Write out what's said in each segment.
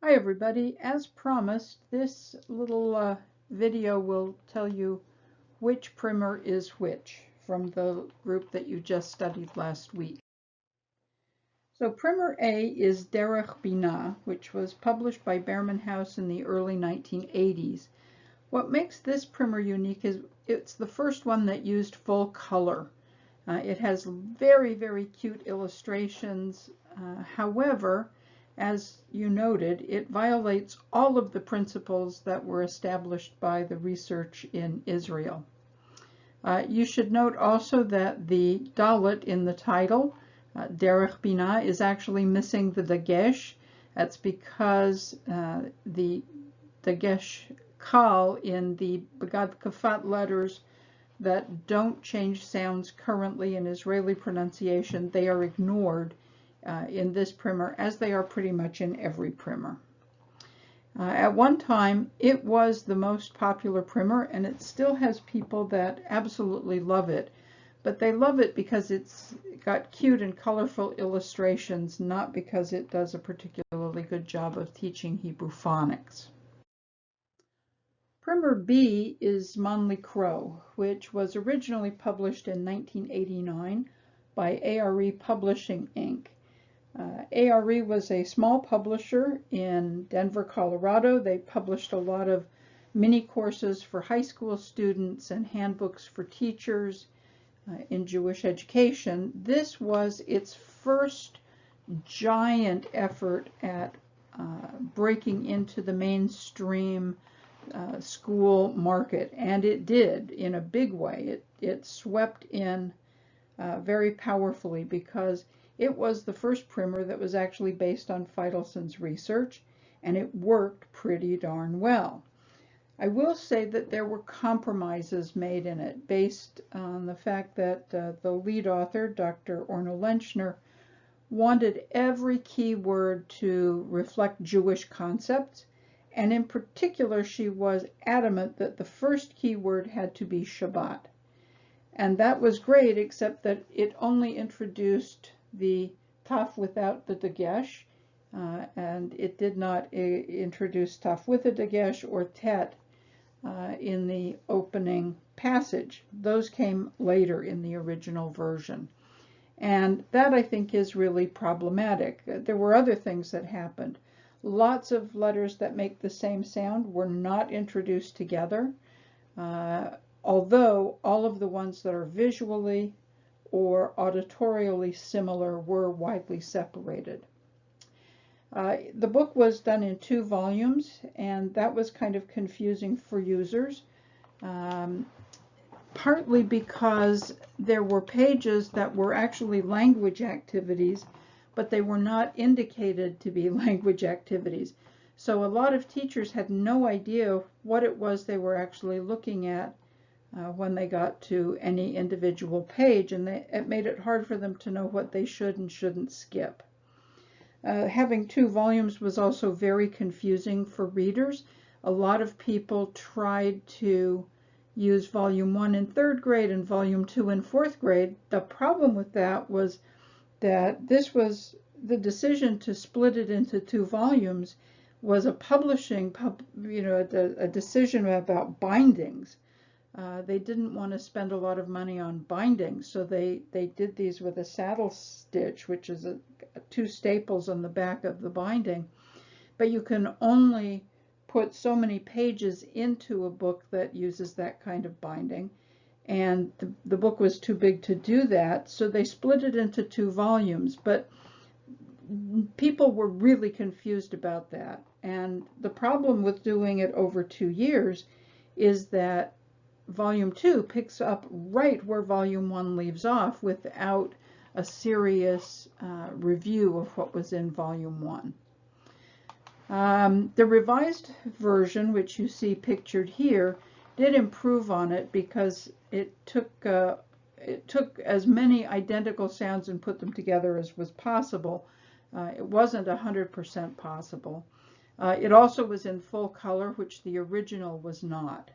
Hi everybody, as promised, this little video will tell you which primer is which from the group that you just studied last week. So primer A is Derech Binah, which was published by Behrman House in the early 1980s. What makes this primer unique is it's the first one that used full color. It has very, very cute illustrations. However, as you noted, it violates all of the principles that were established by the research in Israel. You should note also that the dalet in the title, Derech Binah, is actually missing the dagesh. That's because the dagesh kal in the Begad Kafat letters that don't change sounds currently in Israeli pronunciation, they are ignored in this primer, as they are pretty much in every primer. At one time, it was the most popular primer, and it still has people that absolutely love it. But they love it because it's got cute and colorful illustrations, not because it does a particularly good job of teaching Hebrew phonics. Primer B is Zman Likro, which was originally published in 1989 by ARE Publishing, Inc. ARE was a small publisher in Denver, Colorado. They published a lot of mini courses for high school students and handbooks for teachers in Jewish education. This was its first giant effort at breaking into the mainstream school market, and it did in a big way. It swept in very powerfully because it was the first primer that was actually based on Feidelson's research, and it worked pretty darn well. I will say that there were compromises made in it based on the fact that the lead author, Dr. Orno Lenchner, wanted every key word to reflect Jewish concepts, and in particular she was adamant that the first key word had to be Shabbat. And that was great, except that it only introduced the taf without the dagesh, and it did not introduce taf with a dagesh or tet in the opening passage. Those came later in the original version. And that, I think, is really problematic. There were other things that happened. Lots of letters that make the same sound were not introduced together, although all of the ones that are visually or auditorially similar were widely separated. The book was done in 2 volumes, and that was kind of confusing for users, partly because there were pages that were actually language activities, but they were not indicated to be language activities. So a lot of teachers had no idea what it was they were actually looking at when they got to any individual page, and it made it hard for them to know what they should and shouldn't skip. Having 2 volumes was also very confusing for readers. A lot of people tried to use volume 1 in 3rd grade and volume 2 in 4th grade. The problem with that was that this was the decision to split it into 2 volumes was a publishing, a decision about bindings. They didn't want to spend a lot of money on bindings, so they did these with a saddle stitch, which is 2 staples on the back of the binding. But you can only put so many pages into a book that uses that kind of binding, and the book was too big to do that, so they split it into 2 volumes. But people were really confused about that, and the problem with doing it over 2 years is that Volume 2 picks up right where Volume 1 leaves off without a serious review of what was in Volume 1. The revised version, which you see pictured here, did improve on it because it took as many identical sounds and put them together as was possible. It wasn't 100% possible. It also was in full color, which the original was not.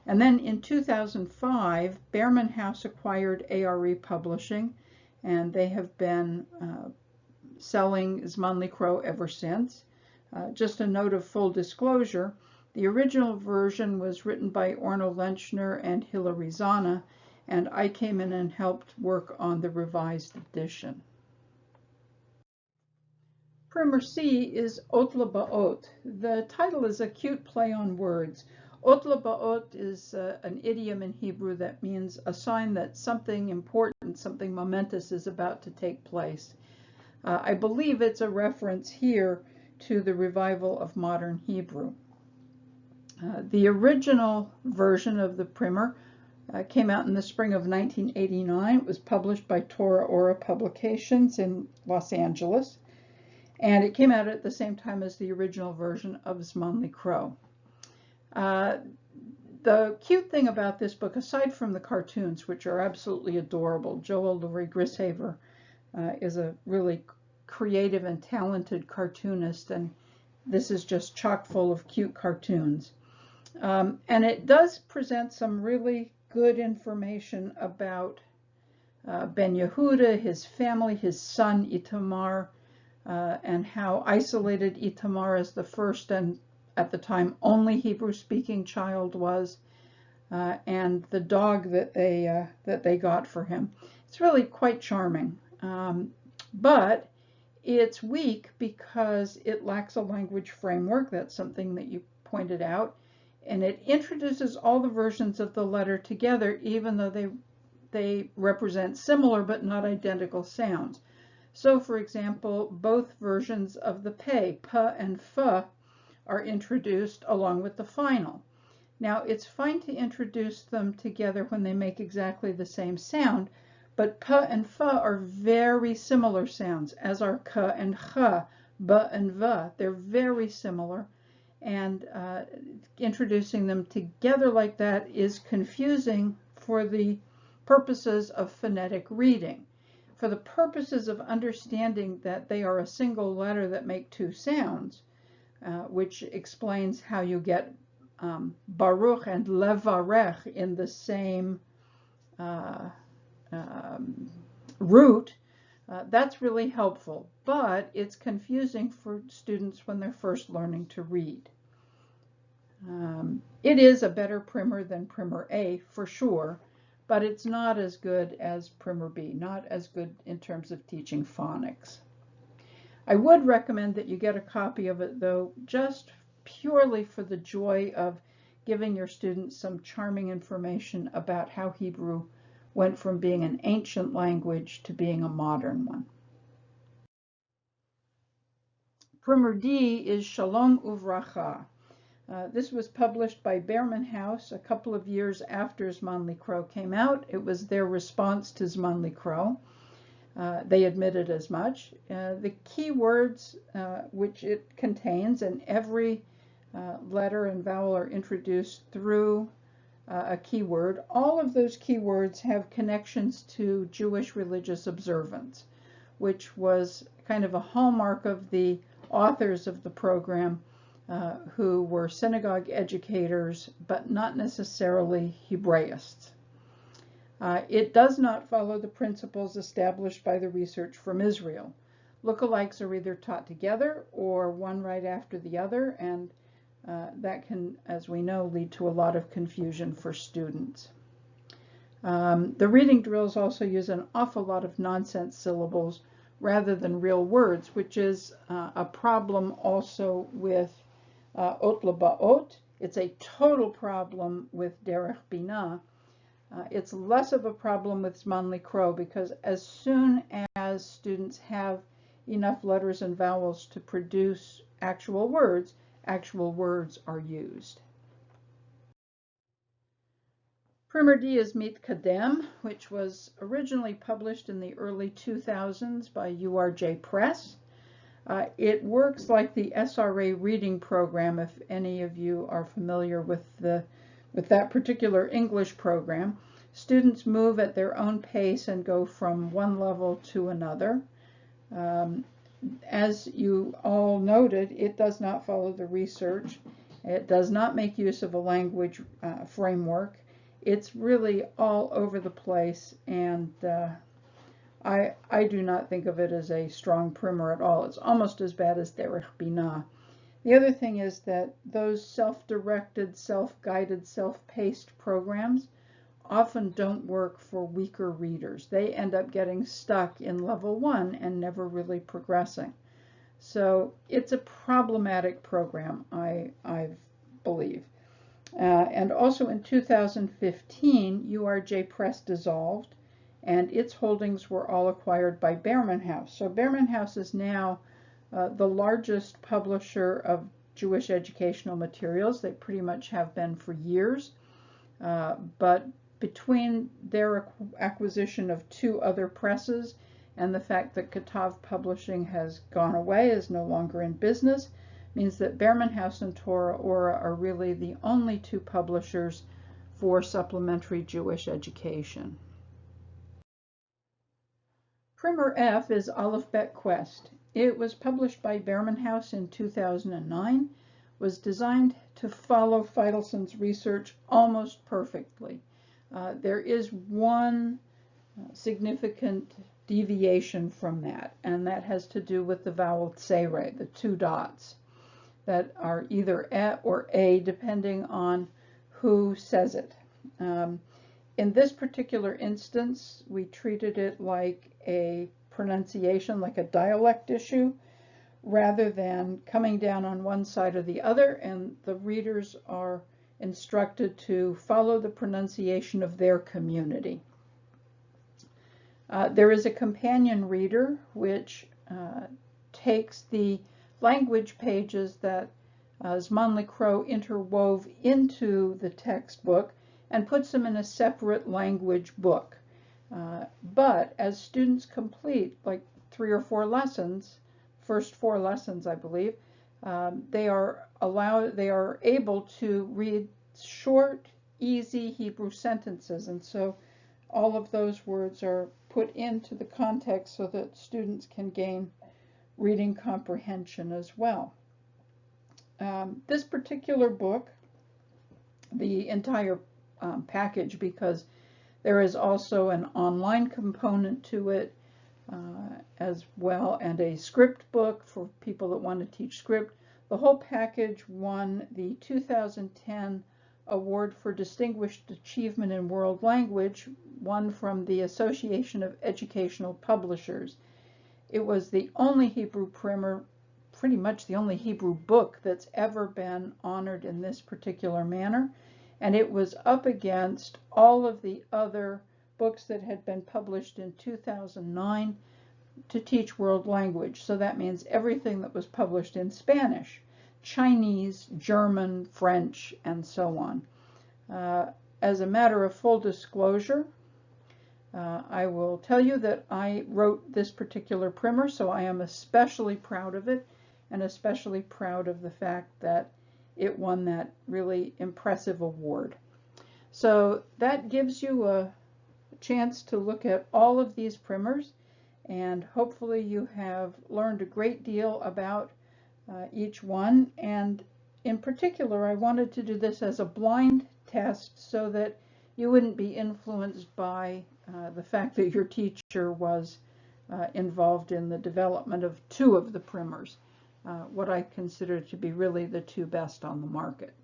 And then in 2005, Behrman House acquired ARE Publishing, and they have been selling Zman Likro ever since. Just a note of full disclosure, the original version was written by Orno Lenchner and Hilary Zana, and I came in and helped work on the revised edition. Primer C is Ot Leba'ot. The title is a cute play on words. Ot Leba'ot is an idiom in Hebrew that means a sign that something important, something momentous is about to take place. I believe it's a reference here to the revival of modern Hebrew. The original version of the primer came out in the spring of 1989. It was published by Torah Ora Publications in Los Angeles, and it came out at the same time as the original version of Zman Likro. The cute thing about this book, aside from the cartoons, which are absolutely adorable, Joel Lurie Grishaver is a really creative and talented cartoonist, and this is just chock full of cute cartoons. And it does present some really good information about Ben Yehuda, his family, his son Itamar, and how isolated Itamar as the first and at the time only Hebrew-speaking child was, and the dog that they got for him. It's really quite charming, but it's weak because it lacks a language framework. That's something that you pointed out, and it introduces all the versions of the letter together, even though they represent similar but not identical sounds. So, for example, both versions of the peh, pa and fa, are introduced along with the final. Now, it's fine to introduce them together when they make exactly the same sound, but pa and fa are very similar sounds, as are ka and cha, ba and va. They're very similar, and introducing them together like that is confusing for the purposes of phonetic reading. For the purposes of understanding that they are a single letter that make two sounds, which explains how you get Baruch and Levarech in the same root, that's really helpful, but it's confusing for students when they're first learning to read. It is a better primer than Primer A for sure, but it's not as good as Primer B, not as good in terms of teaching phonics. I would recommend that you get a copy of it, though, just purely for the joy of giving your students some charming information about how Hebrew went from being an ancient language to being a modern one. Primer D is Shalom Uvracha. This was published by Behrman House a couple of years after Zman Likro came out. It was their response to Zman Likro. They admitted as much. The key words which it contains, and every letter and vowel are introduced through a keyword. All of those keywords have connections to Jewish religious observance, which was kind of a hallmark of the authors of the program, who were synagogue educators, but not necessarily Hebraists. It does not follow the principles established by the research from Israel. Lookalikes are either taught together or one right after the other, and that can, as we know, lead to a lot of confusion for students. The reading drills also use an awful lot of nonsense syllables rather than real words, which is a problem also with Ot Leba'ot. It's a total problem with Derech Binah. It's less of a problem with Zman Likro, because as soon as students have enough letters and vowels to produce actual words are used. Primer D is Mit Kadem, which was originally published in the early 2000s by URJ Press. It works like the SRA reading program, if any of you are familiar with that particular English program. Students move at their own pace and go from one level to another. As you all noted, it does not follow the research. It does not make use of a language framework. It's really all over the place, and I do not think of it as a strong primer at all. It's almost as bad as Derech Binah. The other thing is that those self-directed, self-guided, self-paced programs often don't work for weaker readers. They end up getting stuck in level 1 and never really progressing. So it's a problematic program, I believe. And also in 2015, URJ Press dissolved, and its holdings were all acquired by Behrman House. So Behrman House is now the largest publisher of Jewish educational materials. They pretty much have been for years. But between their acquisition of 2 other presses and the fact that Katav Publishing has gone away, is no longer in business, means that Behrman House and Torah Ora are really the only 2 publishers for supplementary Jewish education. Primer F is Aleph Bet Quest. It was published by Behrman House in 2009, was designed to follow Feidelson's research almost perfectly. There is one significant deviation from that, and that has to do with the vowel tsere, the 2 dots that are either E or A depending on who says it. In this particular instance, we treated it like a pronunciation, like a dialect issue, rather than coming down on one side or the other, and the readers are instructed to follow the pronunciation of their community. There is a companion reader which takes the language pages that Zman Crow interwove into the textbook and puts them in a separate language book. But as students complete like 3 or 4 lessons, first 4 lessons I believe, they are able to read short, easy Hebrew sentences, and so all of those words are put into the context so that students can gain reading comprehension as well. This particular book, the entire package, because there is also an online component to it as well, and a script book for people that want to teach script. The whole package won the 2010 Award for Distinguished Achievement in World Language, one from the Association of Educational Publishers. It was the only Hebrew primer, pretty much the only Hebrew book that's ever been honored in this particular manner, and it was up against all of the other books that had been published in 2009 to teach world language. So that means everything that was published in Spanish, Chinese, German, French, and so on. As a matter of full disclosure, I will tell you that I wrote this particular primer, so I am especially proud of it, and especially proud of the fact that it won that really impressive award. So that gives you a chance to look at all of these primers, and hopefully you have learned a great deal about each one. And in particular, I wanted to do this as a blind test so that you wouldn't be influenced by the fact that your teacher was involved in the development of 2 of the primers, what I consider to be really the 2 best on the market.